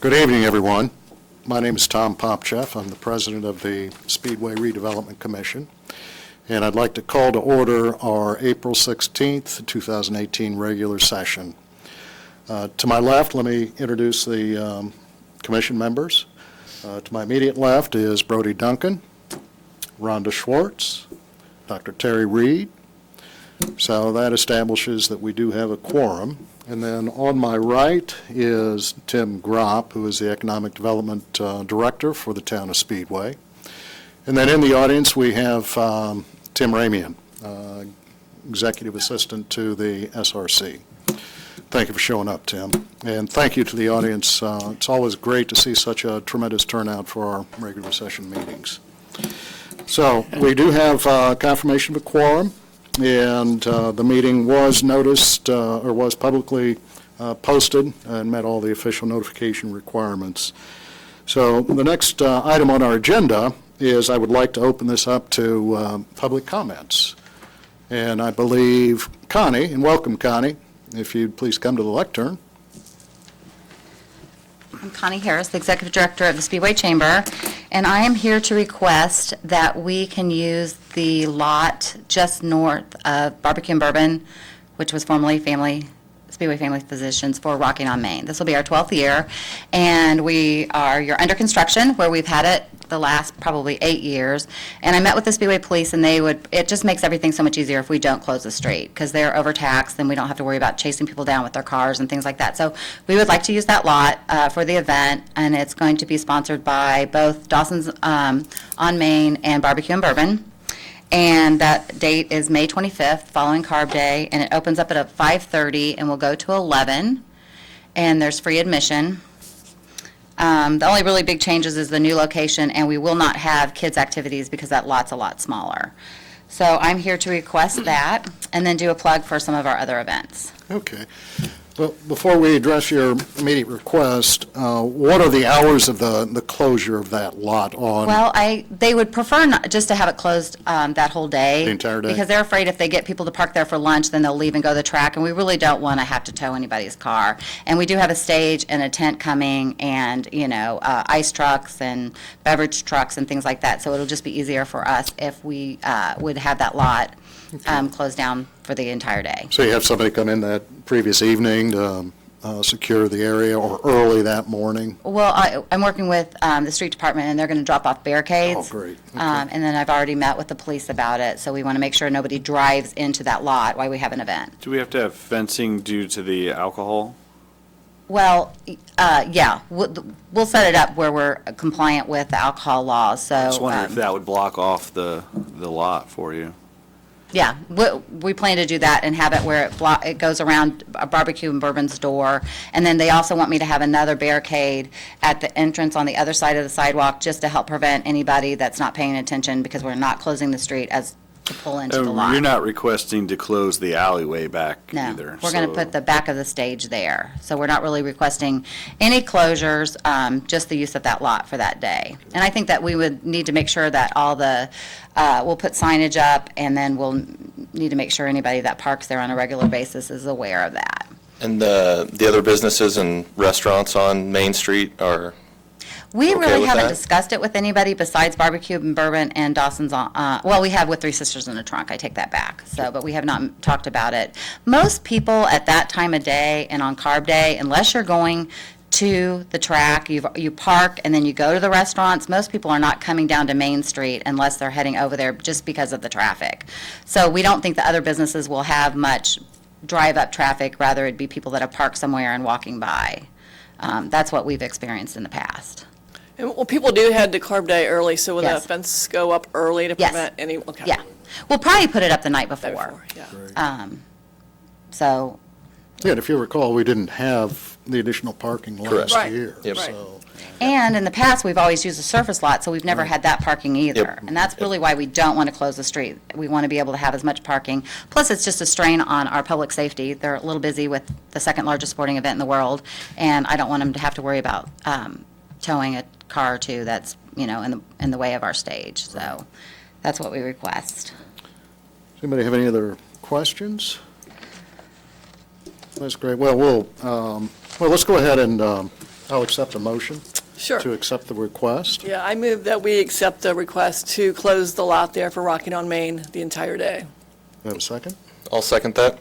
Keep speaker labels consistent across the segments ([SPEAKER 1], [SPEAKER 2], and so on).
[SPEAKER 1] Good evening, everyone. My name is Tom Popcheff. I'm the president of the Speedway Redevelopment Commission, and I'd like to call to order our April 16th, 2018 regular session. To my left, let me introduce the commission members. To my immediate left is Brody Duncan, Rhonda Schwartz, Dr. Terry Reed. So that establishes that we do have a quorum. And then on my right is Tim Gropp, who is the Economic Development Director for the town of Speedway. And then in the audience we have Tim Ramian, Executive Assistant to the SRC. Thank you for showing up, Tim. And thank you to the audience. It's always great to see such a tremendous turnout for our regular session meetings. So we do have confirmation of a quorum. And the meeting was noticed or was publicly posted and met all the official notification requirements. So the next item on our agenda is I would like to open this up to public comments. And I believe Connie, and welcome Connie, if you'd please come to the lectern.
[SPEAKER 2] I'm Connie Harris, the Executive Director of the Speedway Chamber, and I am here to request that we can use the lot just north of Barbecue and Bourbon, which was formerly Speedway Family Physicians, for Rocking on Main. This will be our 12th year, and you're under construction, where we've had it the last probably 8 years. And I met with the Speedway Police, and it just makes everything so much easier if we don't close the street, because they're overtaxed, and we don't have to worry about chasing people down with their cars and things like that. So we would like to use that lot for the event, and it's going to be sponsored by both Dawson's on Main and Barbecue and Bourbon. And that date is May 25th, following Carb Day, and it opens up at 5:30 and will go to 11, and there's free admission. The only really big changes is the new location, and we will not have kids' activities because that lot's a lot smaller. So I'm here to request that, and then do a plug for some of our other events.
[SPEAKER 1] Okay. Well, before we address your immediate request, what are the hours of the closure of that lot on?
[SPEAKER 2] Well, they would prefer not just to have it closed that whole day.
[SPEAKER 1] The entire day?
[SPEAKER 2] Because they're afraid if they get people to park there for lunch, then they'll leave and go to the track, and we really don't want to have to tow anybody's car. And we do have a stage and a tent coming, and, ice trucks and beverage trucks and things like that, so it'll just be easier for us if we would have that lot closed down for the entire day.
[SPEAKER 1] So you have somebody come in that previous evening to secure the area, or early that morning?
[SPEAKER 2] Well, I'm working with the street department, and they're going to drop off barricades.
[SPEAKER 1] Oh, great. Okay.
[SPEAKER 2] And then I've already met with the police about it, so we want to make sure nobody drives into that lot while we have an event.
[SPEAKER 3] Do we have to have fencing due to the alcohol?
[SPEAKER 2] Well, yeah, we'll set it up where we're compliant with the alcohol laws, so.
[SPEAKER 3] I just wonder if that would block off the lot for you.
[SPEAKER 2] Yeah, we plan to do that and have it where it goes around Barbecue and Bourbon's door. And then they also want me to have another barricade at the entrance on the other side of the sidewalk, just to help prevent anybody that's not paying attention, because we're not closing the street as to pull into the lot.
[SPEAKER 3] You're not requesting to close the alleyway back either.
[SPEAKER 2] No, we're going to put the back of the stage there. So we're not really requesting any closures, just the use of that lot for that day. And I think that we would need to make sure that we'll put signage up, and then we'll need to make sure anybody that parks there on a regular basis is aware of that.
[SPEAKER 4] And the other businesses and restaurants on Main Street are
[SPEAKER 2] We
[SPEAKER 4] okay
[SPEAKER 2] really
[SPEAKER 4] with
[SPEAKER 2] haven't
[SPEAKER 4] that?
[SPEAKER 2] discussed it with anybody besides Barbecue and Bourbon and Dawson's well, we have with Three Sisters in the Trunk. I take that back. So, but we have not talked about it. Most people at that time of day and on Carb Day, unless you're going to the track, you park and then you go to the restaurants, most people are not coming down to Main Street unless they're heading over there just because of the traffic. So we don't think the other businesses will have much drive-up traffic. Rather, it'd be people that have parked somewhere and walking by. That's what we've experienced in the past.
[SPEAKER 5] And, well, people do head to Carb Day early, so will
[SPEAKER 2] Yes.
[SPEAKER 5] that fence go up early to
[SPEAKER 2] Yes.
[SPEAKER 5] prevent any? Okay.
[SPEAKER 2] Yeah. We'll probably put it up the night
[SPEAKER 5] Day
[SPEAKER 2] before.
[SPEAKER 5] yeah.
[SPEAKER 2] So,
[SPEAKER 1] Yeah, and if you recall, we didn't have the additional parking
[SPEAKER 4] Correct.
[SPEAKER 1] last
[SPEAKER 5] Right.
[SPEAKER 1] year.
[SPEAKER 4] Yep.
[SPEAKER 1] So,
[SPEAKER 2] and in the past, we've always used a surface lot, so we've never had that parking either.
[SPEAKER 4] Yep.
[SPEAKER 2] And that's really why we don't want to close the street. We want to be able to have as much parking. Plus, it's just a strain on our public safety. They're a little busy with the second largest sporting event in the world, and I don't want them to have to worry about towing a car or two that's, in the way of our stage. So that's what we request.
[SPEAKER 1] does anybody have any other questions? That's great. Well, let's go ahead and I'll accept a motion
[SPEAKER 5] Sure.
[SPEAKER 1] to accept the request.
[SPEAKER 5] Yeah, I move that we accept the request to close the lot there for Rocking on Main the entire day.
[SPEAKER 1] Do I have a second?
[SPEAKER 4] I'll second that.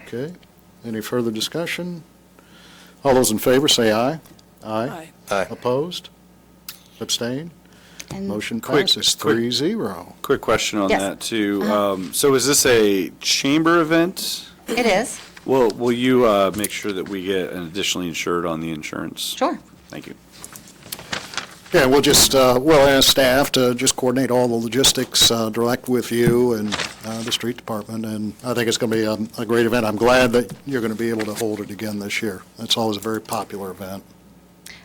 [SPEAKER 1] Okay. Any further discussion? All those in favor say aye.
[SPEAKER 5] Aye.
[SPEAKER 4] Aye.
[SPEAKER 1] Opposed? Abstain?
[SPEAKER 2] And
[SPEAKER 1] Motion
[SPEAKER 3] Quick-
[SPEAKER 1] passes
[SPEAKER 3] quick-
[SPEAKER 1] 3-0.
[SPEAKER 3] Quick question on
[SPEAKER 2] Yes.
[SPEAKER 3] that, too. So is this a chamber event?
[SPEAKER 2] it is,
[SPEAKER 3] Will you make sure that we get an additionally insured on the insurance?
[SPEAKER 2] sure.
[SPEAKER 3] Thank you.
[SPEAKER 1] Yeah, we'll just, we'll ask staff to just coordinate all the logistics direct with you and the street department, and I think it's going to be a great event. I'm glad that you're going to be able to hold it again this year. It's always a very popular event.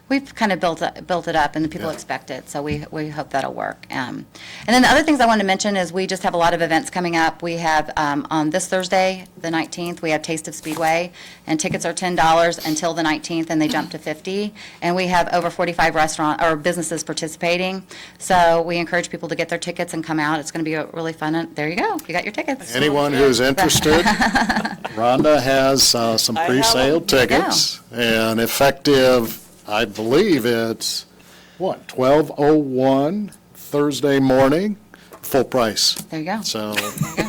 [SPEAKER 2] We've kind of built it up, and the people
[SPEAKER 1] Yeah.
[SPEAKER 2] expect it, so we hope that'll work. And then the other things I want to mention is we just have a lot of events coming up. We have, on this Thursday, the 19th, we have Taste of Speedway, and tickets are $10 until the 19th, and they jump to $50. And we have over 45 or businesses participating, so we encourage people to get their tickets and come out. It's going to be a really fun, there you go, you got your tickets.
[SPEAKER 1] Anyone who's interested, Rhonda has some
[SPEAKER 5] I have
[SPEAKER 1] pre-sale
[SPEAKER 5] them.
[SPEAKER 1] tickets, and effective, I believe it's, 12:01 Thursday morning, full price.
[SPEAKER 2] There you go.
[SPEAKER 1] So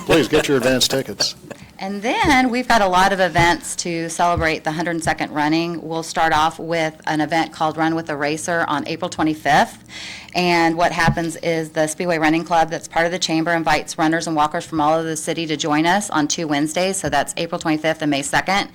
[SPEAKER 1] please get your advance tickets.
[SPEAKER 2] And then we've got a lot of events to celebrate the 102nd running. We'll start off with an event called Run with a Racer on April 25th. And what happens is the Speedway Running Club, that's part of the chamber, invites runners and walkers from all over the city to join us on 2 Wednesdays. So that's April 25th and May 2nd.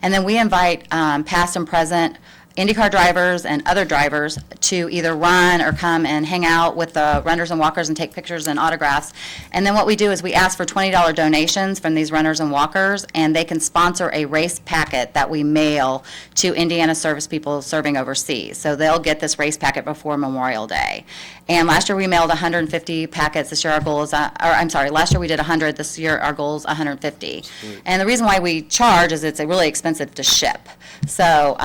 [SPEAKER 2] And then we invite past and present IndyCar drivers and other drivers to either run or come and hang out with the runners and walkers and take pictures and autographs. And then what we do is we ask for $20 donations from these runners and walkers, and they can sponsor a race packet that we mail to Indiana service people serving overseas. So they'll get this race packet before Memorial Day. And last year we mailed 150 packets. This year our goal is, last year we did 100. This year our goal is 150. And the reason why we charge is it's really expensive to ship. So,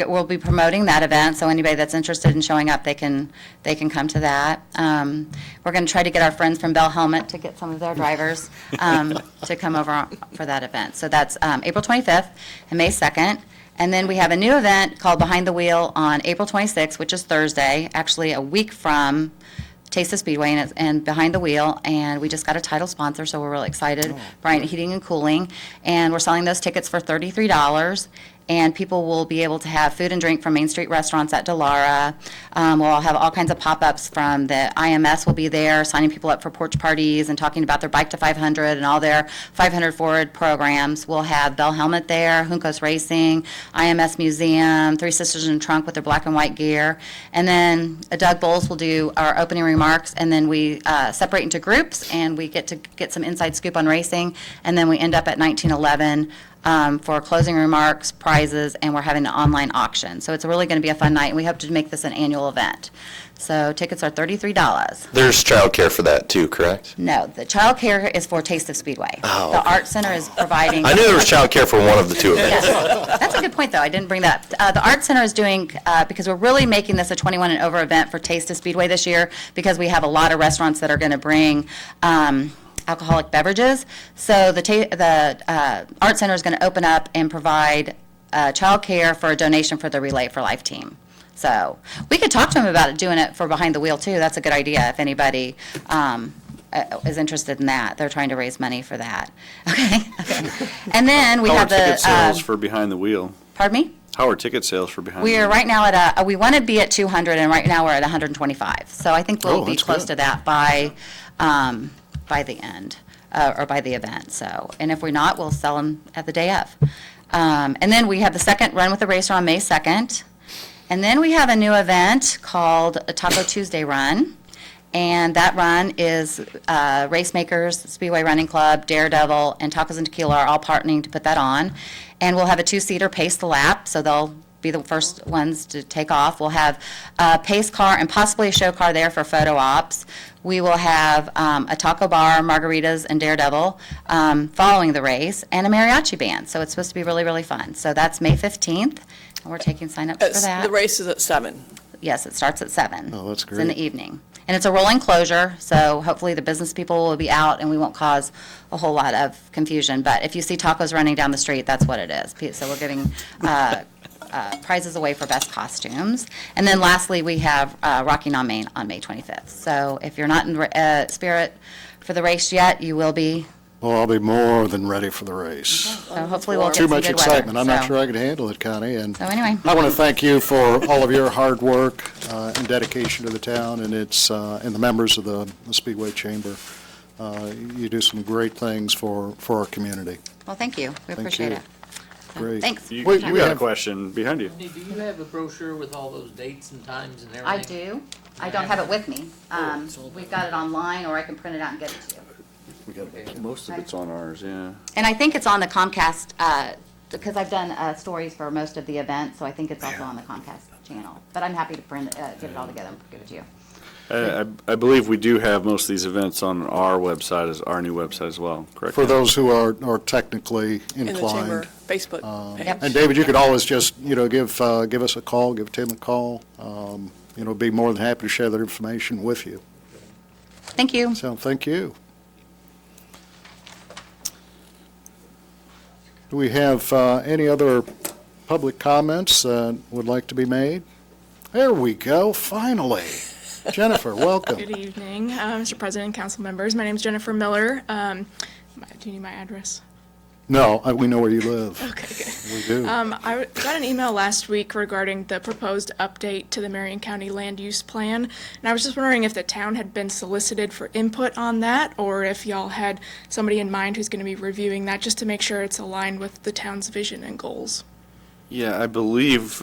[SPEAKER 2] we'll be promoting that event, so anybody that's interested in showing up, they can come to that. We're going to try to get our friends from Bell Helmet to get some of their drivers to come over for that event. So that's April 25th and May 2nd. And then we have a new event called Behind the Wheel on April 26th, which is Thursday, actually a week from Taste of Speedway and Behind the Wheel, and we just got a title sponsor, so we're really excited. Bryant Heating and Cooling, and we're selling those tickets for $33. And people will be able to have food and drink from Main Street restaurants at Delara. We'll have all kinds of pop-ups from the IMS will be there, signing people up for porch parties and talking about their Bike to 500 and all their 500 Forward programs. We'll have Bell Helmet there, Juncos Racing, IMS Museum, Three Sisters in Trunk with their black and white gear. And then Doug Bowles will do our opening remarks, and then we separate into groups, and we get to get some inside scoop on racing, and then we end up at 1911 for closing remarks, prizes, and we're having an online auction. So it's really going to be a fun night, and we hope to make this an annual event. So tickets are $33.
[SPEAKER 4] There's childcare for that too, correct?
[SPEAKER 2] No, the child care is for Taste of Speedway.
[SPEAKER 4] Oh,
[SPEAKER 2] The
[SPEAKER 4] okay.
[SPEAKER 2] Art Center is providing.
[SPEAKER 4] I knew there was childcare for one of the two events.
[SPEAKER 2] Yes. That's a good point, though. I didn't bring that up. The Art Center is doing, because we're really making this a 21 and over event for Taste of Speedway this year, because we have a lot of restaurants that are going to bring alcoholic beverages. So the Art Center is going to open up and provide child care for a donation for the Relay for Life team. So we could talk to them about doing it for Behind the Wheel, too. That's a good idea if anybody is interested in that. They're trying to raise money for that. Okay. And then we
[SPEAKER 3] How are
[SPEAKER 2] have
[SPEAKER 3] ticket sales
[SPEAKER 2] the,
[SPEAKER 3] for Behind the Wheel?
[SPEAKER 2] pardon me?
[SPEAKER 3] How are ticket sales for Behind the
[SPEAKER 2] We
[SPEAKER 3] Wheel?
[SPEAKER 2] are right now at we want to be at 200, and right now we're at 125. So I think we'll
[SPEAKER 1] Oh,
[SPEAKER 2] be
[SPEAKER 1] that's
[SPEAKER 2] close
[SPEAKER 1] good.
[SPEAKER 2] to that by the end, or by the event. So, and if we're not, we'll sell them at the day of. And then we have the second Run with the Racer on May 2nd. And then we have a new event called a Taco Tuesday Run. And that run is Racemakers, Speedway Running Club, Daredevil, and Tacos and Tequila are all partnering to put that on. And we'll have a 2-seater pace the lap, so they'll be the first ones to take off. We'll have a pace car and possibly a show car there for photo ops. We will have a taco bar, margaritas, and Daredevil following the race, and a mariachi band. So it's supposed to be really, really fun. So that's May 15th, and we're taking sign-ups for that.
[SPEAKER 5] The race is at 7.
[SPEAKER 2] Yes, it starts at 7.
[SPEAKER 1] Oh, that's
[SPEAKER 2] It's in the
[SPEAKER 1] great.
[SPEAKER 2] evening. And it's a rolling closure, so hopefully the business people will be out and we won't cause a whole lot of confusion. But if you see tacos running down the street, that's what it is. So we're giving prizes away for best costumes. And then lastly, we have Rocking on Main on May 25th. So if you're not in spirit for the race yet, you will be.
[SPEAKER 1] Well, I'll be more than ready for the race.
[SPEAKER 2] So hopefully we'll get
[SPEAKER 1] Too
[SPEAKER 2] some
[SPEAKER 1] much
[SPEAKER 2] good
[SPEAKER 1] excitement.
[SPEAKER 2] weather.
[SPEAKER 1] I'm not
[SPEAKER 2] So-
[SPEAKER 1] sure I can handle it, Connie. And
[SPEAKER 2] So anyway.
[SPEAKER 1] I want to thank you for all of your hard work and dedication to the town and and the members of the Speedway Chamber. You do some great things for our community.
[SPEAKER 2] Well, thank you. We
[SPEAKER 1] Thank
[SPEAKER 2] appreciate
[SPEAKER 1] you.
[SPEAKER 2] it. So,
[SPEAKER 1] Great.
[SPEAKER 2] Thanks.
[SPEAKER 3] You
[SPEAKER 1] Wait,
[SPEAKER 3] you
[SPEAKER 1] we
[SPEAKER 3] got a
[SPEAKER 1] have-
[SPEAKER 3] question behind you.
[SPEAKER 6] Andy, do you have a brochure with all those dates and times and everything?
[SPEAKER 2] I do. I don't have it with me. We've got it online, or I can print it out and get it to you.
[SPEAKER 3] Most of it's on ours, yeah.
[SPEAKER 2] And I think it's on the Comcast, because I've done stories for most of the events, so I think it's also on the Comcast channel. But I'm happy to print, get it all together and give it to you.
[SPEAKER 3] I believe we do have most of these events on our website, as our new website as well, correct?
[SPEAKER 1] For those who are technically
[SPEAKER 5] In the chamber
[SPEAKER 1] inclined.
[SPEAKER 5] Facebook page.
[SPEAKER 2] Yep.
[SPEAKER 1] And David, you could always just, give us a call, give Tim a call. Be more than happy to share that information with you.
[SPEAKER 2] Thank you.
[SPEAKER 1] So, thank you. Do we have any other public comments that would like to be made? There we go, finally. Jennifer, welcome.
[SPEAKER 7] Good evening, Mr. President and council members. My name is Jennifer Miller. Do you need my address?
[SPEAKER 1] No, we know where you live.
[SPEAKER 7] Okay, good.
[SPEAKER 1] We do.
[SPEAKER 7] I got an email last week regarding the proposed update to the Marion County Land Use Plan, and I was just wondering if the town had been solicited for input on that, or if y'all had somebody in mind who's going to be reviewing that, just to make sure it's aligned with the town's vision and goals.
[SPEAKER 3] Yeah, I believe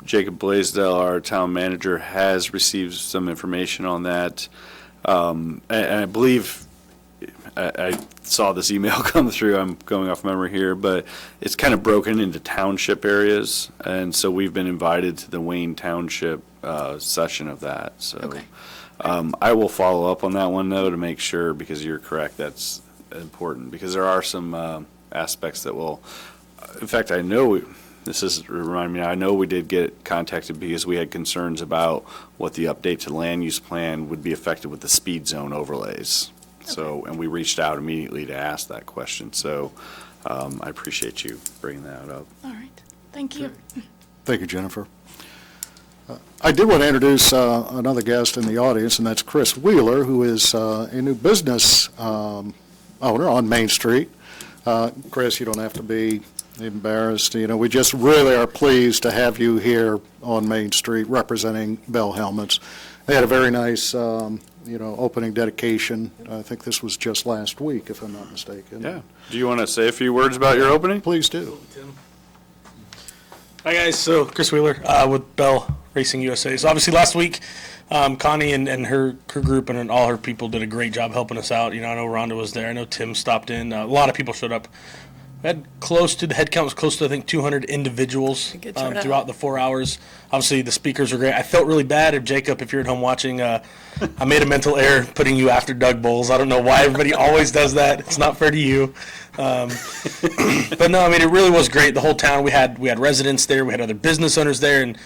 [SPEAKER 3] Jacob Blaisdell, our town manager, has received some information on that. And I believe, I saw this email come through, I'm going off memory here, but it's kind of broken into township areas. And so we've been invited to the Wayne Township session of that. So
[SPEAKER 7] Okay.
[SPEAKER 3] I will follow up on that one, though, to make sure, because you're correct, that's important. Because there are some aspects that will, in fact, I know, this is remind me, I know we did get contacted because we had concerns about what the update to the land use plan would be affected with the speed zone overlays. So, and we reached out immediately to ask that question. So I appreciate you bringing that up.
[SPEAKER 7] All right, thank you.
[SPEAKER 1] Thank you, Jennifer. I did want to introduce another guest in the audience, and that's Chris Wheeler, who is a new business owner on Main Street. Chris, you don't have to be embarrassed. We just really are pleased to have you here on Main Street representing Bell Helmets. They had a very nice, opening dedication. I think this was just last week, if I'm not mistaken.
[SPEAKER 3] Yeah. Do you want to say a few words about your opening?
[SPEAKER 1] Please do.
[SPEAKER 8] Hi guys, so Chris Wheeler with Bell Racing USA. So obviously last week, Connie and her group and all her people did a great job helping us out. I know Rhonda was there. I know Tim stopped in. A lot of people showed up. We had the head count was close to, I think, 200 individuals
[SPEAKER 5] Good turnout.
[SPEAKER 8] throughout the 4 hours. Obviously, the speakers were great. I felt really bad if Jacob, if you're at home watching, I made a mental error putting you after Doug Bowles. I don't know why everybody always does that. It's not fair to you. But no, it really was great. The whole town, we had residents there, we had other business owners there, and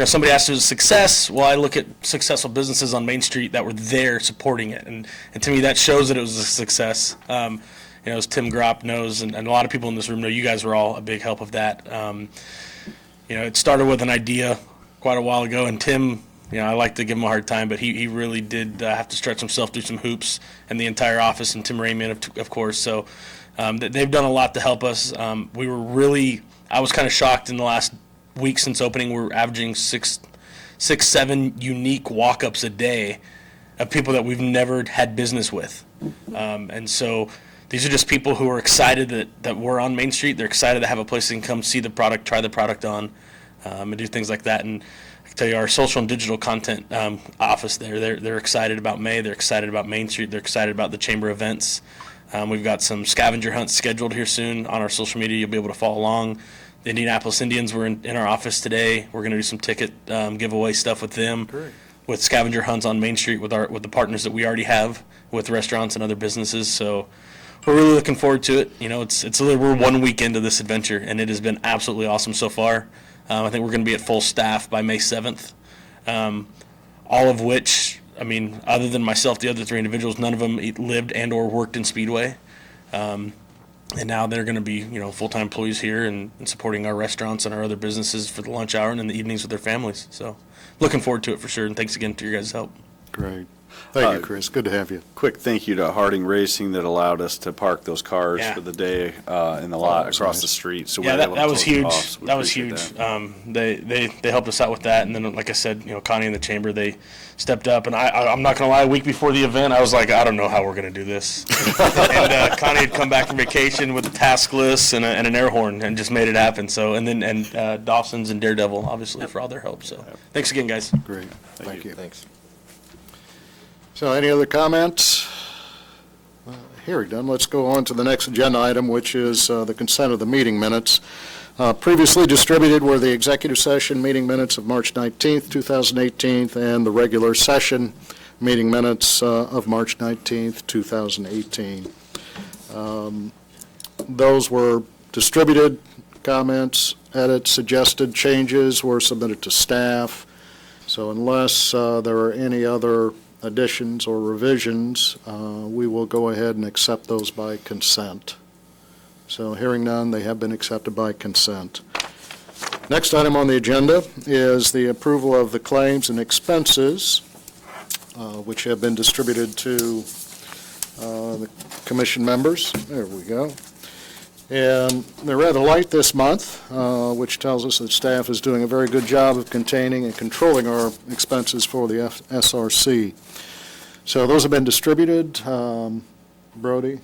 [SPEAKER 8] somebody asked if it was a success. Well, I look at successful businesses on Main Street that were there supporting it, and to me that shows that it was a success. As Tim Gropp knows, and a lot of people in this room know, you guys were all a big help of that. It started with an idea quite a while ago, and Tim, I like to give him a hard time, but he really did have to stretch himself through some hoops, and the entire office, and Tim Raymond, of course. So they've done a lot to help us. I was kind of shocked in the last week since opening. We're averaging 7 unique walk-ups a day of people that we've never had business with. And so these are just people who are excited that we're on Main Street. They're excited to have a place they can come see the product, try the product on, and do things like that. And I can tell you, our social and digital content office they're excited about May. They're excited about Main Street. They're excited about the chamber events. We've got some scavenger hunts scheduled here soon on our social media. You'll be able to follow along. The Indianapolis Indians were in our office today. We're going to do some ticket giveaway stuff with them. Great. With scavenger hunts on Main Street with the partners that we already have with restaurants and other businesses. So we're really looking forward to it. We're 1 week into this adventure, and it has been absolutely awesome so far. I think we're going to be at full staff by May 7th. All of which, other than myself, the other 3 individuals, none of them lived and or worked in Speedway. And now they're going to be, full-time employees here and supporting our restaurants and our other businesses for the lunch hour and in the evenings with their families. So looking forward to it for sure. And thanks again to your guys' help.
[SPEAKER 1] Great. Thank you, Chris. Good to have you.
[SPEAKER 3] Quick thank you to Harding Racing that allowed us to park those cars
[SPEAKER 8] Yeah.
[SPEAKER 3] for the day in the lot
[SPEAKER 1] that's
[SPEAKER 3] across
[SPEAKER 1] nice.
[SPEAKER 3] the street. So we
[SPEAKER 8] Yeah,
[SPEAKER 3] were able to
[SPEAKER 8] that was
[SPEAKER 3] close it
[SPEAKER 8] huge.
[SPEAKER 3] off, so we
[SPEAKER 8] That was
[SPEAKER 3] appreciate
[SPEAKER 8] huge.
[SPEAKER 3] that.
[SPEAKER 8] They helped us out with that, and then like I said, Connie and the chamber, they stepped up. And I'm not gonna lie, a week before the event, I was like, I don't know how we're gonna do this. And Connie had come back from vacation with a task list and an air horn, and just made it happen. So and Dawson's and Daredevil, obviously, for all their help. So thanks again, guys.
[SPEAKER 1] Great. Thank you.
[SPEAKER 4] Thanks.
[SPEAKER 1] So any other comments? Hearing none, let's go on to the next agenda item, which is the consent of the meeting minutes. Previously distributed were the executive session meeting minutes of March 19th, 2018, and the regular session meeting minutes of March 19th, 2018. Those were distributed. Comments, edits, suggested changes were submitted to staff. So unless there are any other additions or revisions, we will go ahead and accept those by consent. So hearing none, they have been accepted by consent. Next item on the agenda is the approval of the claims and expenses, which have been distributed to the commission members. There we go. And they're rather light this month, which tells us that staff is doing a very good job of containing and controlling our expenses for the SRC. So those have been distributed. Brody,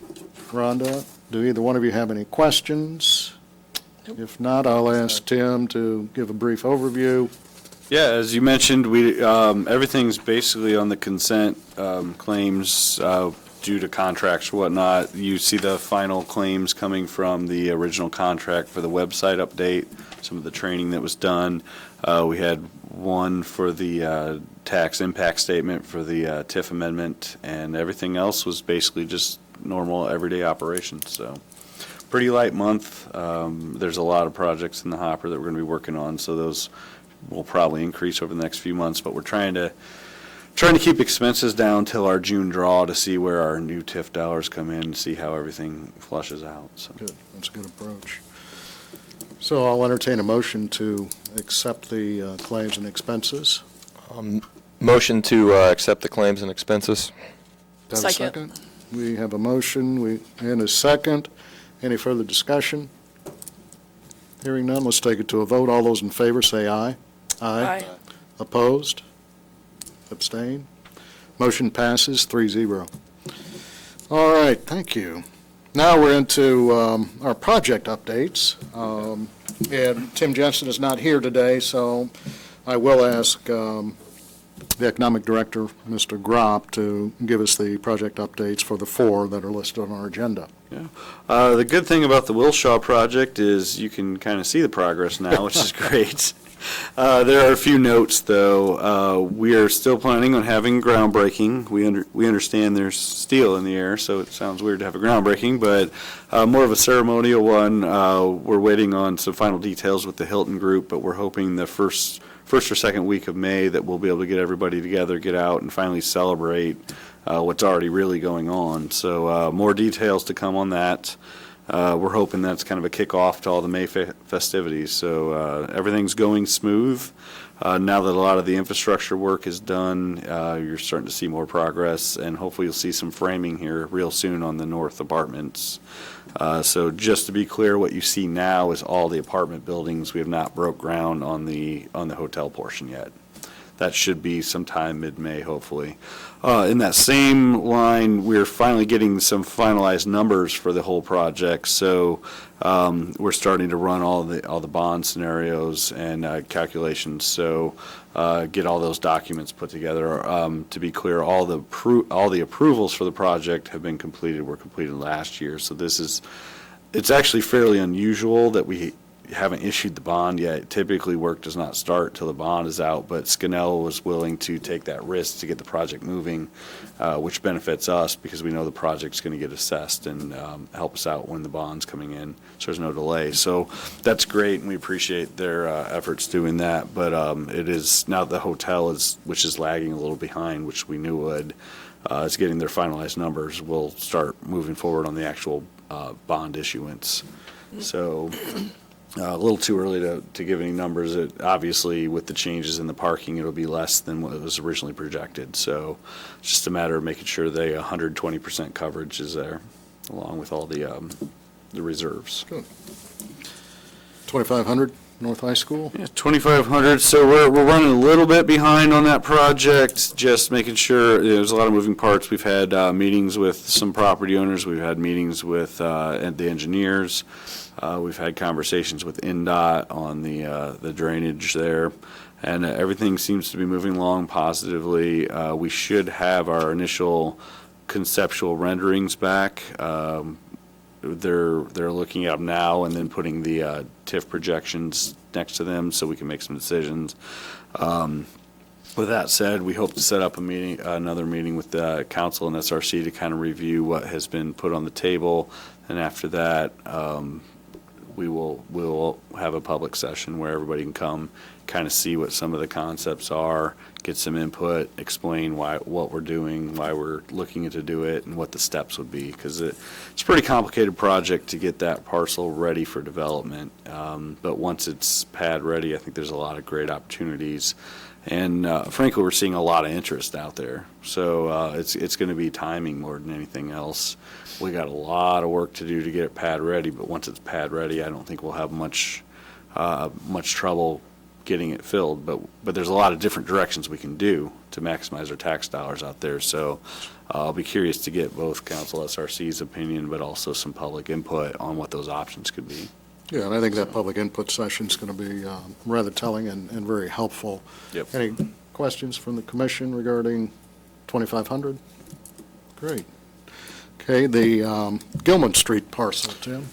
[SPEAKER 1] Rhonda, do either one of you have any questions? If not, I'll ask Tim to give a brief overview.
[SPEAKER 3] Yeah, as you mentioned, we everything's basically on the consent claims due to contracts or whatnot. You see the final claims coming from the original contract for the website update, some of the training that was done. We had one for the tax impact statement for the TIF amendment, and everything else was basically just normal everyday operations. So pretty light month. There's a lot of projects in the hopper that we're going to be working on, so those will probably increase over the next few months, but we're trying to keep expenses down till our June draw to see where our new TIF dollars come in, see how everything flushes out. So.
[SPEAKER 1] Good, that's a good approach. So I'll entertain a motion to accept the claims and expenses.
[SPEAKER 4] Motion to accept the claims and expenses.
[SPEAKER 1] Do I have a
[SPEAKER 5] Second.
[SPEAKER 1] We have a motion and a second. Any further discussion? Hearing none, let's take it to a vote. All those in favor say aye.
[SPEAKER 5] Aye.
[SPEAKER 1] Opposed? Abstain? Motion passes 3-0. All right, thank you. Now we're into our project updates. And Tim Jensen is not here today, so I will ask the Economic Director, Mr. Gropp, to give us the project updates for the 4 that are listed on our agenda.
[SPEAKER 3] The good thing about the Wilshaw Project is you can kind of see the progress now, which is great. There are a few notes, though. We are still planning on having groundbreaking. We understand there's steel in the air, so it sounds weird to have a groundbreaking, but more of a ceremonial one. We're waiting on some final details with the Hilton Group, but we're hoping the first or second week of May that we'll be able to get everybody together, get out, and finally celebrate what's already really going on. So more details to come on that. We're hoping that's kind of a kickoff to all the May festivities. So everything's going smooth. Now that a lot of the infrastructure work is done, you're starting to see more progress, and hopefully you'll see some framing here real soon on the north apartments. So just to be clear, what you see now is all the apartment buildings. We have not broke ground on the hotel portion yet. That should be sometime mid-May, hopefully. In that same line, we're finally getting some finalized numbers for the whole project. So we're starting to run all the bond scenarios and calculations. So get all those documents put together. To be clear, all the approvals for the project have been completed. Were completed last year. So it's actually fairly unusual that we haven't issued the bond yet. Typically, work does not start till the bond is out, but Scannell was willing to take that risk to get the project moving, which benefits us because we know the project's going to get assessed and help us out when the bond's coming in, so there's no delay. So that's great, and we appreciate their efforts doing that, but it is now the hotel which is lagging a little behind, which we knew would. is getting their finalized numbers, we'll start moving forward on the actual bond issuance. So a little too early to give any numbers. Obviously, with the changes in the parking, it'll be less than what was originally projected. So it's just a matter of making sure they 120% coverage is there, along with all the reserves.
[SPEAKER 1] 2500 North High School?
[SPEAKER 3] Yeah, 2,500. So we're running a little bit behind on that project, just making sure. There's a lot of moving parts. We've had meetings with some property owners. We've had meetings with the engineers. We've had conversations with NDOT on the drainage there, and everything seems to be moving along positively. We should have our initial conceptual renderings back. They're looking at them now and then putting the TIF projections next to them so we can make some decisions. With that said, we hope to set up another meeting with the council and SRC to kind of review what has been put on the table, and after that, we'll have a public session where everybody can come, kind of see what some of the concepts are, get some input, explain what we're doing, why we're looking to do it, and what the steps would be, because it's a pretty complicated project to get that parcel ready for development. But once it's pad ready, I think there's a lot of great opportunities. And frankly, we're seeing a lot of interest out there. So it's going to be timing more than anything else. We got a lot of work to do to get it pad ready, but once it's pad ready, I don't think we'll have much trouble getting it filled. But there's a lot of different directions we can do to maximize our tax dollars out there. So I'll be curious to get both Council SRC's opinion, but also some public input on what those options could be.
[SPEAKER 1] Yeah, and I think that public input session is going to be rather telling and very helpful.
[SPEAKER 3] Yep.
[SPEAKER 1] Any questions from the commission regarding 2,500? Great. Okay, the Gilman Street parcel, Tim?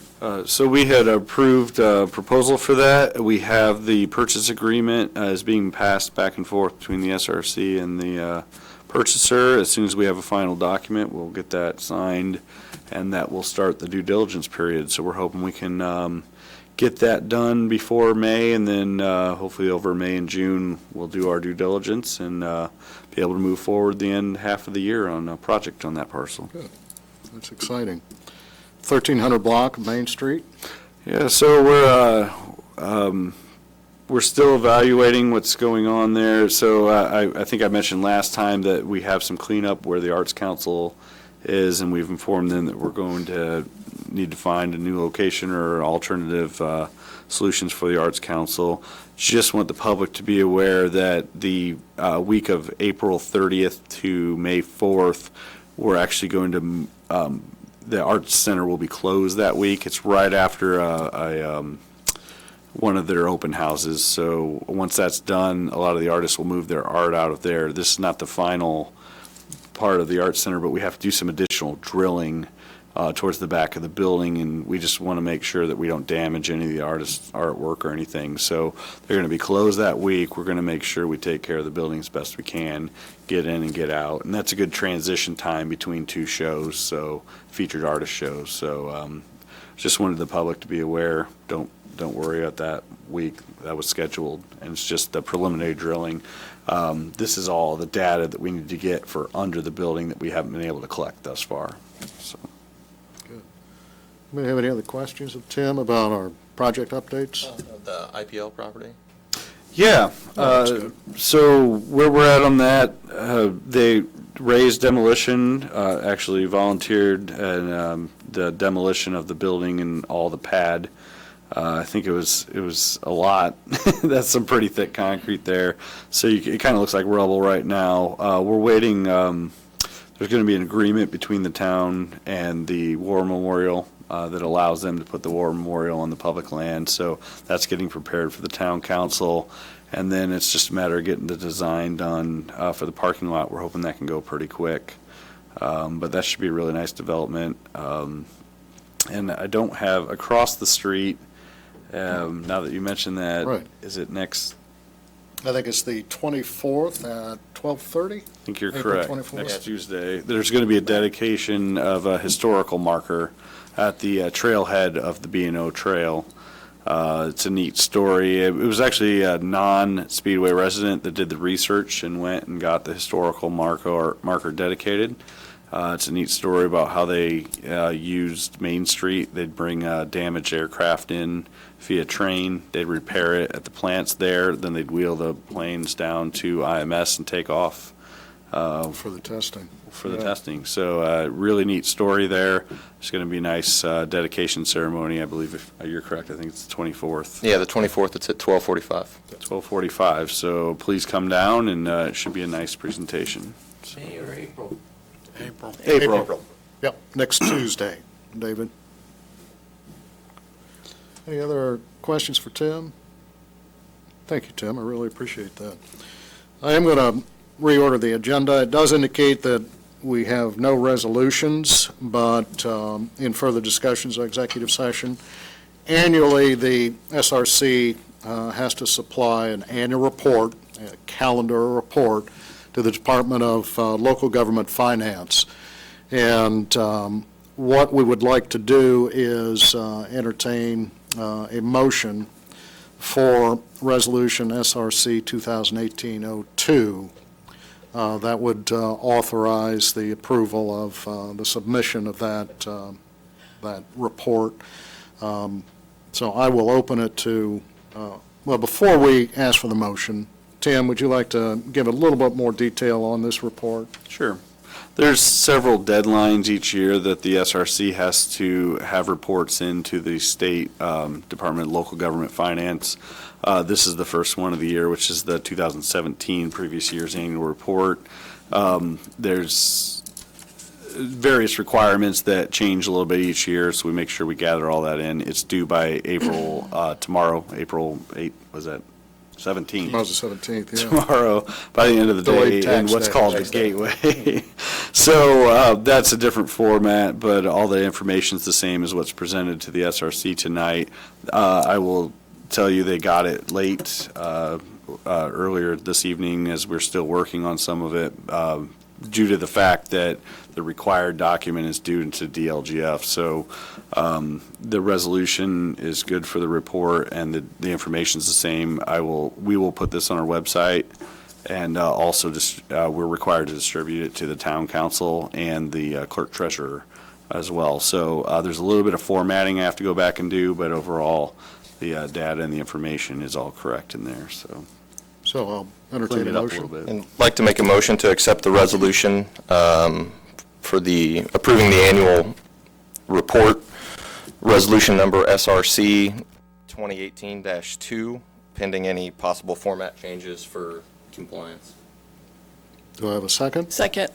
[SPEAKER 3] So we had approved a proposal for that. We have the purchase agreement is being passed back and forth between the SRC and the purchaser. As soon as we have a final document, we'll get that signed, and that will start the due diligence period. So we're hoping we can get that done before May, and then hopefully over May and June, we'll do our due diligence and be able to move forward the end half of the year on a project on that parcel.
[SPEAKER 1] Good. That's exciting. 1300 block of Main Street?
[SPEAKER 3] Yeah, so we're still evaluating what's going on there. So I think I mentioned last time that we have some cleanup where the Arts Council is, and we've informed them that we're going to need to find a new location or alternative solutions for the Arts Council. Just want the public to be aware that the week of April 30th to May 4th, we're actually going to, the Arts Center will be closed that week. It's right after one of their open houses. So once that's done, a lot of the artists will move their art out of there. This is not the final part of the Arts Center, but we have to do some additional drilling towards the back of the building, and we just want to make sure that we don't damage any of the artists' artwork or anything. So they're going to be closed that week. We're going to make sure we take care of the building as best we can, get in and get out. And that's a good transition time between two shows, so featured artist shows. So just wanted the public to be aware. Don't worry about that week. That was scheduled, and it's just the preliminary drilling. This is all the data that we need to get for under the building that we haven't been able to collect thus far. So.
[SPEAKER 1] Anybody have any other questions of Tim about our project updates?
[SPEAKER 4] The IPL property?
[SPEAKER 3] Yeah,
[SPEAKER 1] that's good.
[SPEAKER 3] so where we're at on that, they raised demolition, actually volunteered and the demolition of the building and all the pad. I think it was a lot. That's some pretty thick concrete there. So it kind of looks like rubble right now. We're waiting, there's going to be an agreement between the town and the War Memorial that allows them to put the War Memorial on the public land. So that's getting prepared for the town council. And then it's just a matter of getting the design done for the parking lot. We're hoping that can go pretty quick. But that should be a really nice development. And I don't have across the street, now that you mentioned that,
[SPEAKER 1] Right.
[SPEAKER 3] Is it next?
[SPEAKER 1] I think it's the 24th at 12:30?
[SPEAKER 3] I think you're
[SPEAKER 1] April
[SPEAKER 3] correct.
[SPEAKER 1] 24th.
[SPEAKER 3] Next Tuesday. There's going to be a dedication of a historical marker at the trailhead of the B&O Trail. It's a neat story. It was actually a non-Speedway resident that did the research and went and got the historical marker dedicated. It's a neat story about how they used Main Street. They'd bring damaged aircraft in via train. They'd repair it at the plants there. Then they'd wheel the planes down to IMS and take off
[SPEAKER 1] For the testing.
[SPEAKER 3] for the
[SPEAKER 1] Yeah.
[SPEAKER 3] testing. So really neat story there. It's going to be a nice dedication ceremony, I believe, if you're correct. I think it's the 24th.
[SPEAKER 4] Yeah, the 24th, it's at 12:45.
[SPEAKER 3] 12:45. So please come down, and it should be a nice presentation.
[SPEAKER 6] May or April?
[SPEAKER 3] April.
[SPEAKER 1] Yep, next Tuesday, David. Any other questions for Tim? Thank you, Tim, I really appreciate that. I am going to reorder the agenda. It does indicate that we have no resolutions, but in further discussions of executive session, annually, the SRC has to supply an annual report, a calendar report, to the Department of Local Government Finance. And what we would like to do is entertain a motion for Resolution SRC 2018-02 that would authorize the approval of the submission of that report. So I will open it to, well, before we ask for the motion, Tim, would you like to give a little bit more detail on this report?
[SPEAKER 3] Sure. There's several deadlines each year that the SRC has to have reports into the State Department of Local Government Finance. This is the first one of the year, which is the 2017 previous year's annual report. There's various requirements that change a little bit each year, so we make sure we gather all that in. It's due by April, tomorrow, April 8th, was that 17th?
[SPEAKER 1] Tomorrow's the 17th, yeah.
[SPEAKER 3] Tomorrow, by the end of the
[SPEAKER 1] Delayed
[SPEAKER 3] day, in
[SPEAKER 1] tax
[SPEAKER 3] what's
[SPEAKER 1] day.
[SPEAKER 3] called the gateway. So that's a different format, but all the information's the same as what's presented to the SRC tonight. I will tell you they got it late earlier this evening as we're still working on some of it due to the fact that the required document is due to DLGF. So the resolution is good for the report, and the information's the same. We will put this on our website, and also we're required to distribute it to the town council and the clerk treasurer as well. So there's a little bit of formatting I have to go back and do, but overall, the data and the information is all correct in there. So
[SPEAKER 1] So I'll entertain
[SPEAKER 3] clean
[SPEAKER 1] a
[SPEAKER 3] it up a
[SPEAKER 1] motion.
[SPEAKER 3] little bit.
[SPEAKER 4] And I'd like to make a motion to accept the resolution for the approving the annual report, resolution number SRC 2018-2, pending any possible format changes for compliance.
[SPEAKER 1] Do I have a second?
[SPEAKER 5] Second.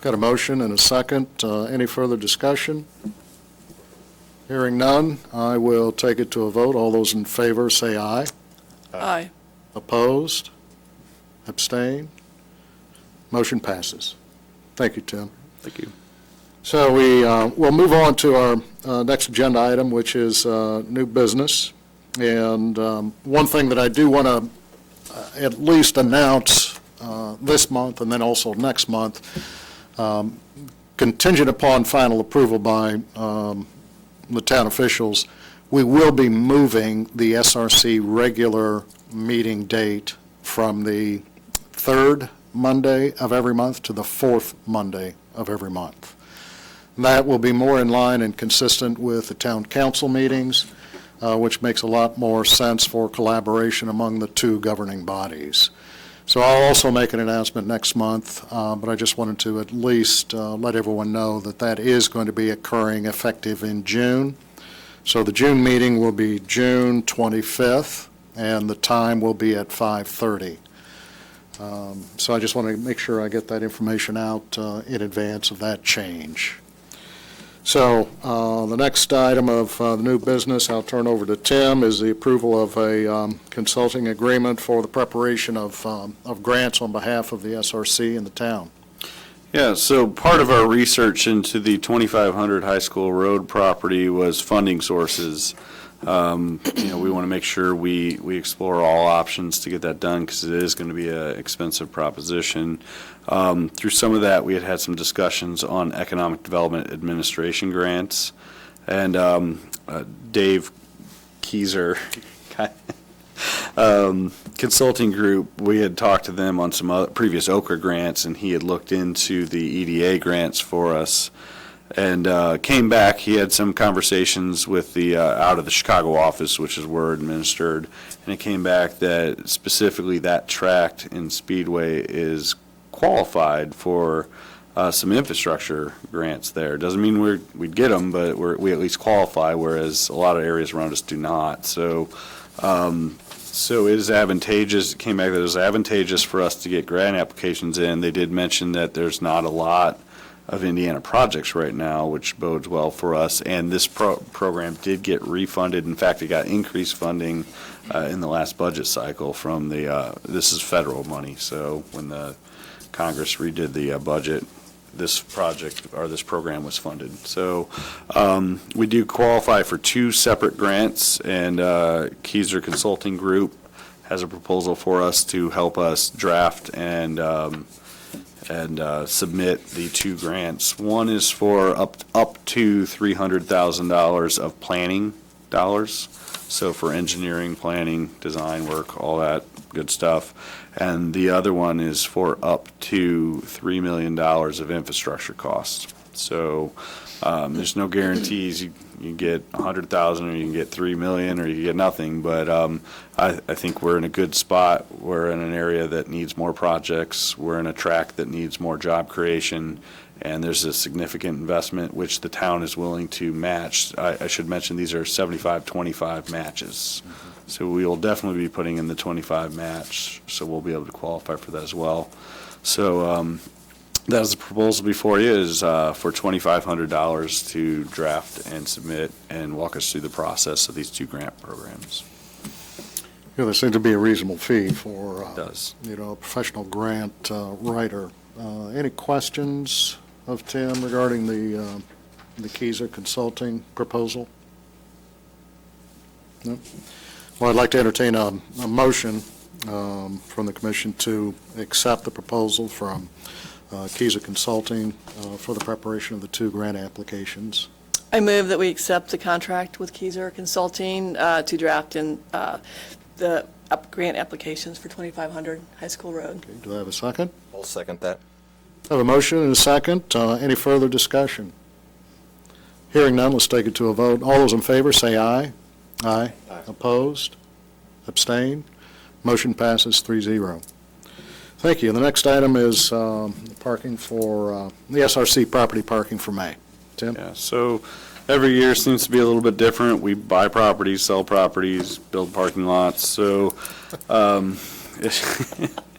[SPEAKER 1] Got a motion and a second. Any further discussion? Hearing none, I will take it to a vote. All those in favor say aye.
[SPEAKER 5] Aye.
[SPEAKER 1] Opposed? Abstain? Motion passes. Thank you, Tim.
[SPEAKER 3] Thank you.
[SPEAKER 1] So we'll move on to our next agenda item, which is new business. And one thing that I do want to at least announce this month and then also next month, contingent upon final approval by the town officials, we will be moving the SRC regular meeting date from the third Monday of every month to the fourth Monday of every month. That will be more in line and consistent with the town council meetings, which makes a lot more sense for collaboration among the two governing bodies. So I'll also make an announcement next month, but I just wanted to at least let everyone know that that is going to be occurring effective in June. So the June meeting will be June 25th, and the time will be at 5:30. So I just want to make sure I get that information out in advance of that change. So the next item of the new business, I'll turn over to Tim, is the approval of a consulting agreement for the preparation of grants on behalf of the SRC and the town.
[SPEAKER 3] Yeah, so part of our research into the 2500 High School Road property was funding sources. We want to make sure we explore all options to get that done because it is going to be an expensive proposition. Through some of that, we had some discussions on economic development administration grants. And Dave Keiser Consulting Group, we had talked to them on some other previous Okra grants, and he had looked into the EDA grants for us, and came back. He had some conversations with the out of the Chicago office, which is where we're administered, and it came back that specifically that tract in Speedway is qualified for some infrastructure grants there. Doesn't mean we'd get them, but we at least qualify, whereas a lot of areas around us do not. So so it is advantageous, it came back that it was advantageous for us to get grant applications in. They did mention that there's not a lot of Indiana projects right now, which bodes well for us. And this program did get refunded. In fact, it got increased funding in the last budget cycle from this is federal money. So when the Congress redid the budget, this project or this program was funded. So we do qualify for 2 separate grants, and Keiser Consulting Group has a proposal for us to help us draft and submit the 2 grants. One is for up to $300,000 of planning dollars, so for engineering, planning, design work, all that good stuff. And the other one is for up to $3 million of infrastructure costs. So there's no guarantees. You get 100,000, or you can get 3 million, or you get nothing. But I think we're in a good spot. We're in an area that needs more projects. We're in a track that needs more job creation. And there's a significant investment which the town is willing to match. I should mention these are 75-25 matches. So we will definitely be putting in the 25 match, so we'll be able to qualify for that as well. So that is the proposal before you, is for $2,500 to draft and submit and walk us through the process of these 2 grant programs.
[SPEAKER 1] Yeah, there seems to be a reasonable fee for,
[SPEAKER 3] It does.
[SPEAKER 1] a professional grant writer. Any questions of Tim regarding the Keiser Consulting proposal? No? Well, I'd like to entertain a motion from the commission to accept the proposal from Keiser Consulting for the preparation of the 2 grant applications.
[SPEAKER 5] I move that we accept the contract with Keiser Consulting to draft in the grant applications for 2500 High School Road.
[SPEAKER 1] Okay, do I have a second?
[SPEAKER 4] I'll second that.
[SPEAKER 1] I have a motion and a second. Any further discussion? Hearing none, let's take it to a vote. All those in favor say aye. Aye. Opposed? Abstained? Motion passes 3-0. Thank you. The next item is parking for, the SRC property parking for May. Tim?
[SPEAKER 3] Yeah, so every year seems to be a little bit different. We buy properties, sell properties, build parking lots, so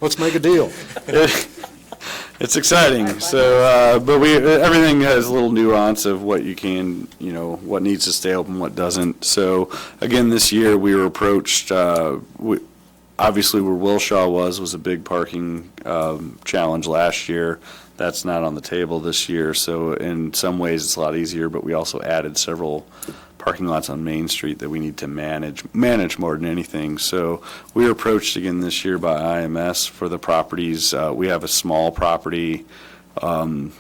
[SPEAKER 1] Let's make a deal.
[SPEAKER 3] it's exciting. So, but everything has a little nuance of what you can, what needs to stay open, what doesn't. So, again, this year we were approached. Obviously, where Wilshaw was a big parking challenge last year. That's not on the table this year. So, in some ways, it's a lot easier. But we also added several parking lots on Main Street that we need to manage more than anything. So we were approached again this year by IMS for the properties. We have a small property on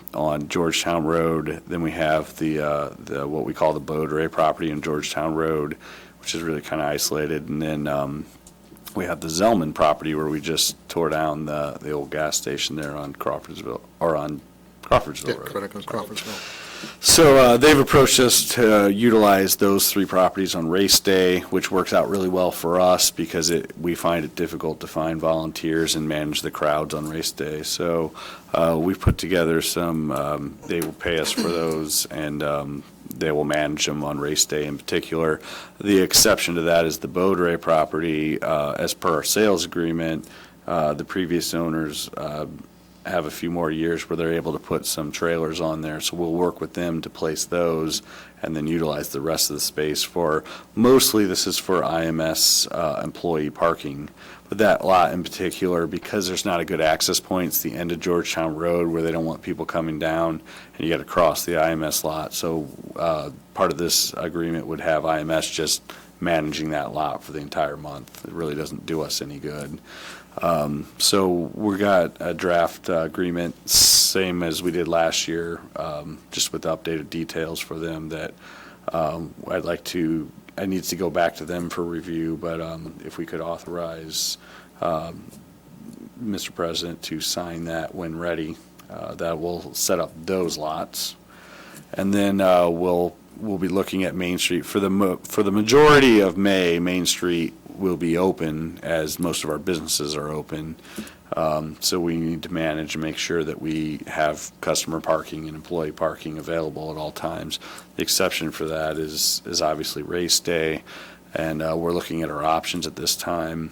[SPEAKER 3] Georgetown Road. Then we have the what we call the Beaudray property in Georgetown Road, which is really kind of isolated. And then we have the Zellman property where we just tore down the old gas station there on Crawfordsville Road.
[SPEAKER 1] Crawfordsville.
[SPEAKER 3] So they've approached us to utilize those 3 properties on race day, which works out really well for us because we find it difficult to find volunteers and manage the crowds on race day. So we've put together some, they will pay us for those, and they will manage them on race day in particular. The exception to that is the Beaudray property. As per our sales agreement, the previous owners have a few more years where they're able to put some trailers on there, so we'll work with them to place those and then utilize the rest of the space for, mostly this is for IMS employee parking. But that lot in particular, because there's not a good access point, it's the end of Georgetown Road where they don't want people coming down, and you got to cross the IMS lot. So part of this agreement would have IMS just managing that lot for the entire month. It really doesn't do us any good. So we got a draft agreement, same as we did last year, just with updated details for them that I need to go back to them for review, but if we could authorize Mr. President to sign that when ready, that will set up those lots. And then we'll be looking at Main Street. For the majority of May, Main Street will be open, as most of our businesses are open. So we need to manage and make sure that we have customer parking and employee parking available at all times. The exception for that is obviously race day, and we're looking at our options at this time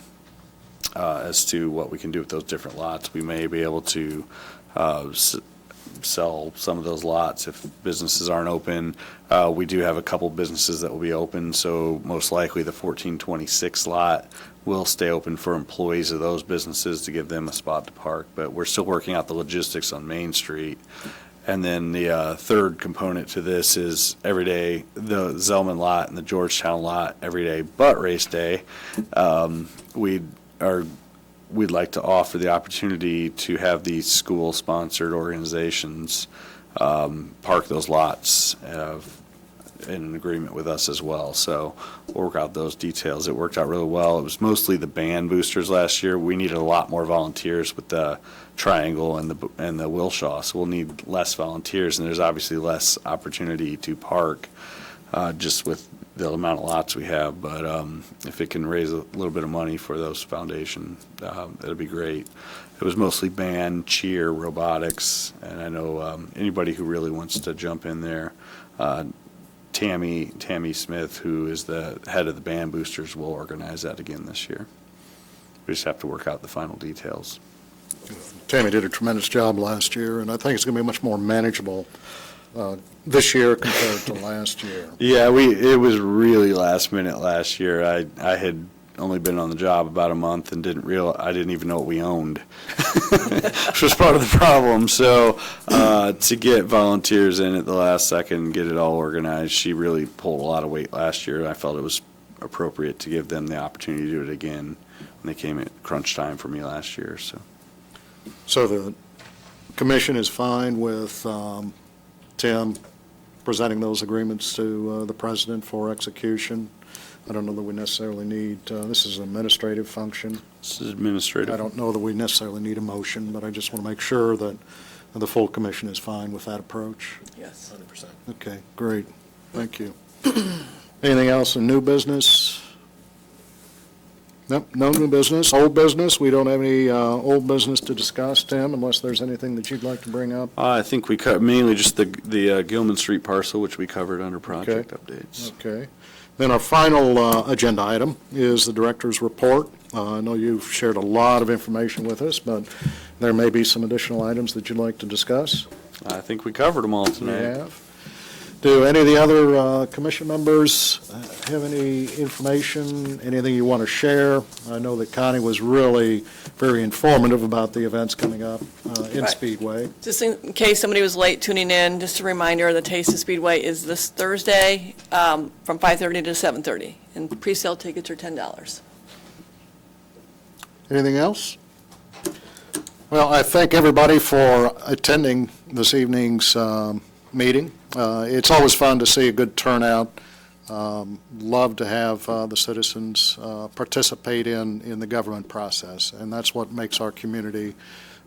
[SPEAKER 3] as to what we can do with those different lots. We may be able to sell some of those lots if businesses aren't open. We do have a couple businesses that will be open, so most likely the 1426 lot will stay open for employees of those businesses to give them a spot to park, but we're still working out the logistics on Main Street. And then the third component to this is every day, the Zellman lot and the Georgetown lot, every day but race day, we'd like to offer the opportunity to have these school-sponsored organizations park those lots in an agreement with us as well. So we'll work out those details. It worked out really well. It was mostly the band boosters last year. We needed a lot more volunteers with the Triangle and the Wilshaw, so we'll need less volunteers, and there's obviously less opportunity to park just with the amount of lots we have. But if it can raise a little bit of money for those foundation, that'll be great. It was mostly band, cheer, robotics, and I know anybody who really wants to jump in there. Tammy Smith, who is the head of the band boosters, will organize that again this year. We just have to work out the final details.
[SPEAKER 1] Tammy did a tremendous job last year, and I think it's going to be much more manageable this year compared to last year.
[SPEAKER 3] Yeah, it was really last minute last year. I had only been on the job about a month and I didn't even know what we owned, which was part of the problem. So to get volunteers in at the last second and get it all organized, she really pulled a lot of weight last year. I felt it was appropriate to give them the opportunity to do it again when they came at crunch time for me last year.
[SPEAKER 1] So the commission is fine with Tim presenting those agreements to the president for execution. I don't know that we necessarily need, this is an administrative function.
[SPEAKER 3] This is administrative.
[SPEAKER 1] I don't know that we necessarily need a motion, but I just want to make sure that the full commission is fine with that approach.
[SPEAKER 5] Yes.
[SPEAKER 4] 100%.
[SPEAKER 1] Okay, great. Thank you. Anything else in new business? Nope, no new business. Old business, we don't have any old business to discuss, Tim, unless there's anything that you'd like to bring up.
[SPEAKER 3] I think we cut mainly just the Gilman Street parcel, which we covered under project updates.
[SPEAKER 1] Okay. Then our final agenda item is the director's report. I know you've shared a lot of information with us, but there may be some additional items that you'd like to discuss.
[SPEAKER 3] I think we covered them all
[SPEAKER 1] We
[SPEAKER 3] tonight.
[SPEAKER 1] have. Do any of the other commission members have any information, anything you want to share? I know that Connie was really very informative about the events coming up in
[SPEAKER 5] Right.
[SPEAKER 1] Speedway.
[SPEAKER 5] Just in case somebody was late tuning in, just a reminder, the Taste of Speedway is this Thursday from 5:30 to 7:30, and pre-sale tickets are $10.
[SPEAKER 1] Anything else? Well, I thank everybody for attending this evening's meeting. It's always fun to see a good turnout. Love to have the citizens participate in the government process, and that's what makes our community,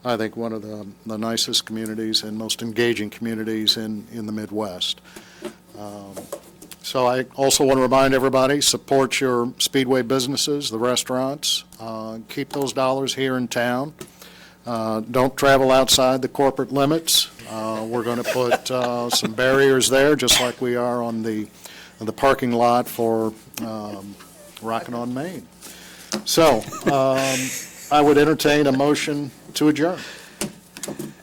[SPEAKER 1] I think, one of the nicest communities and most engaging communities in the Midwest. So I also want to remind everybody, support your Speedway businesses, the restaurants. Keep those dollars here in town. Don't travel outside the corporate limits. We're going to put some barriers there, just like we are on the parking lot for Rockin' on Main. So I would entertain a motion to adjourn.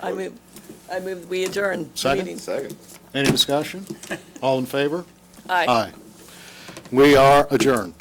[SPEAKER 5] I move we adjourn the
[SPEAKER 1] Second?
[SPEAKER 5] meeting.
[SPEAKER 4] Second.
[SPEAKER 1] Any discussion? All in favor?
[SPEAKER 5] Aye.
[SPEAKER 1] Aye. We are adjourned.